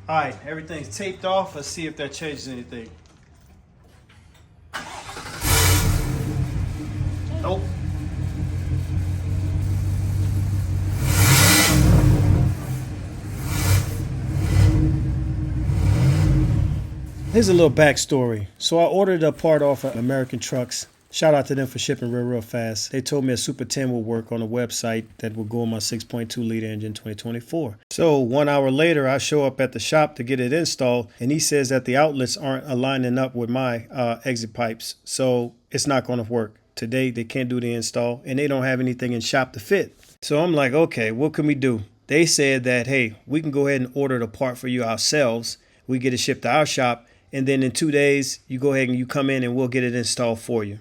All right, everything's taped off. Let's see if that changes anything. Nope. Here's a little backstory. So I ordered a part off of American Trucks. Shout out to them for shipping real fast. They told me a Super 10 will work on a website that will go on my 6.2 liter engine 2024. So 1 hour later, I show up at the shop to get it installed, and he says that the outlets aren't aligning up with my exit pipes. So it's not going to work. Today, they can't do the install, and they don't have anything in shop to fit. So I'm like, okay, what can we do? They said that, hey, we can go ahead and order the part for you ourselves. We get it shipped to our shop, and then in 2 days, you go ahead and you come in and we'll get it installed for you.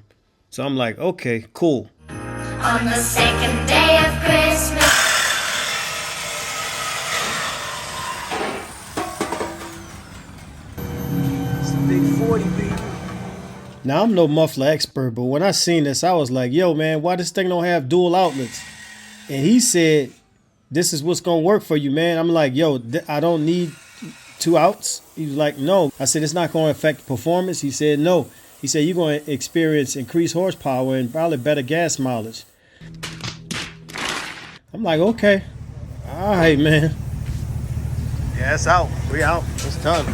So I'm like, okay, cool. On the second day of Christmas. It's a big 40, baby. Now, I'm no muffler expert, but when I seen this, I was like, yo, man, why this thing don't have dual outlets? And he said, this is what's going to work for you, man. I'm like, yo, I don't need 2 outs. He was like, no. I said, it's not going to affect performance. He said, no. He said, you're going to experience increased horsepower and probably better gas mileage. I'm like, okay. All right, man. Yeah, it's out. We out. It's done.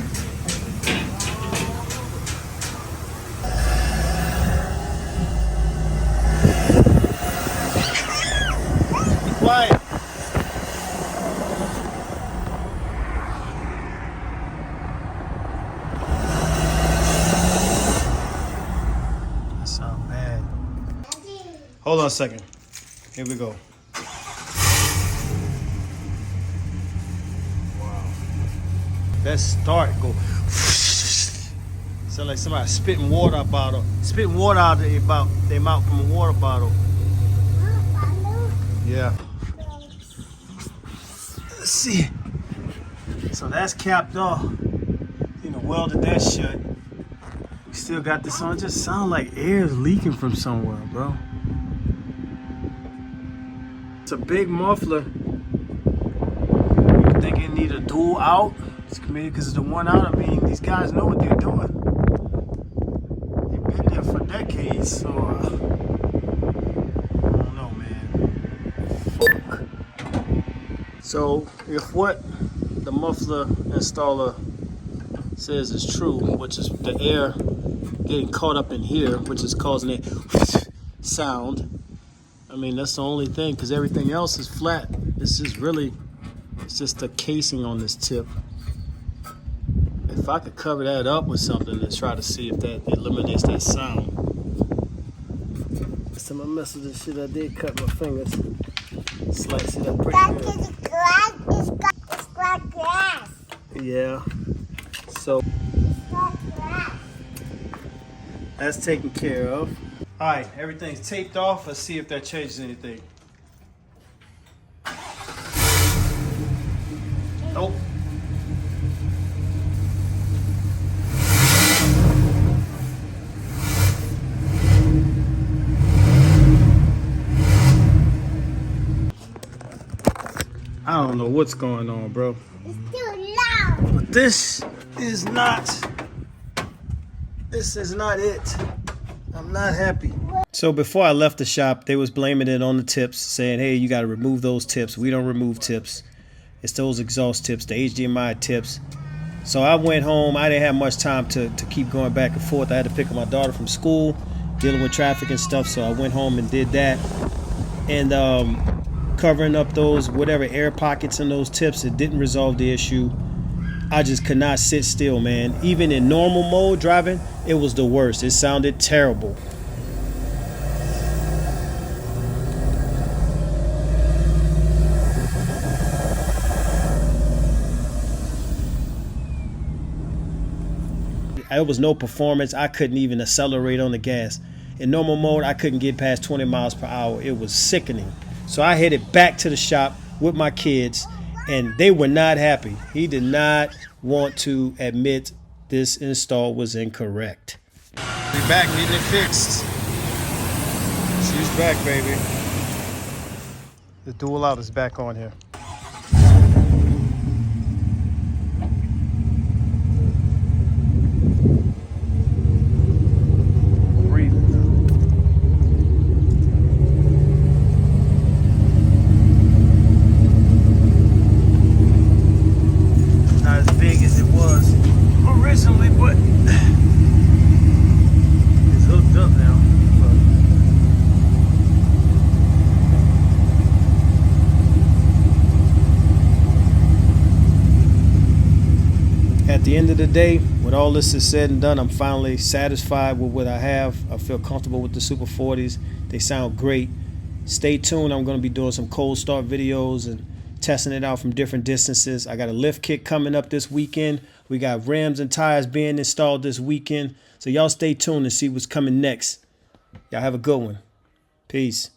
Be quiet. Hold on a second. Here we go. Wow. That start go. Sound like somebody spitting water out of their mouth from a water bottle. Yeah. Let's see. So that's capped off. You know, welded that shut. We still got this on. It just sounds like air is leaking from somewhere, bro. It's a big muffler. You think it need a dual out? It's committed because it's the one out. I mean, these guys know what they're doing. They've been there for decades, so I don't know, man. Fuck. So if what the muffler installer says is true, which is the air getting caught up in here, which is causing it sound. I mean, that's the only thing, because everything else is flat. It's just the casing on this tip. If I could cover that up with something and try to see if that eliminates that sound. Last time I messed with this shit, I did cut my fingers. Slice it up pretty good. It's like glass. Yeah. So that's taken care of. All right, everything's taped off. Let's see if that changes anything. Nope. I don't know what's going on, bro. It's too loud. But this is not it. I'm not happy. So before I left the shop, they was blaming it on the tips, saying, hey, you got to remove those tips. We don't remove tips. It's those exhaust tips, the HDMI tips. So I went home. I didn't have much time to keep going back and forth. I had to pick up my daughter from school, dealing with traffic and stuff. So I went home and did that. And covering up those whatever air pockets in those tips, it didn't resolve the issue. I just could not sit still, man. Even in normal mode driving, it was the worst. It sounded terrible. There was no performance. I couldn't even accelerate on the gas. In normal mode, I couldn't get past 20 miles per hour. It was sickening. So I headed back to the shop with my kids, and they were not happy. He did not want to admit this install was incorrect. We back getting it fixed. She's back, baby. The dual out is back on here. the end of the day, when all this is said and done, I'm finally satisfied with what I have. I feel comfortable with the Super 40s. They sound great. Stay tuned. I'm going to be doing some cold start videos and testing it out from different distances. I got a lift kit coming up this weekend. We got rims and tires being installed this weekend. So y'all stay tuned and see what's coming next. Y'all have a good one. Peace.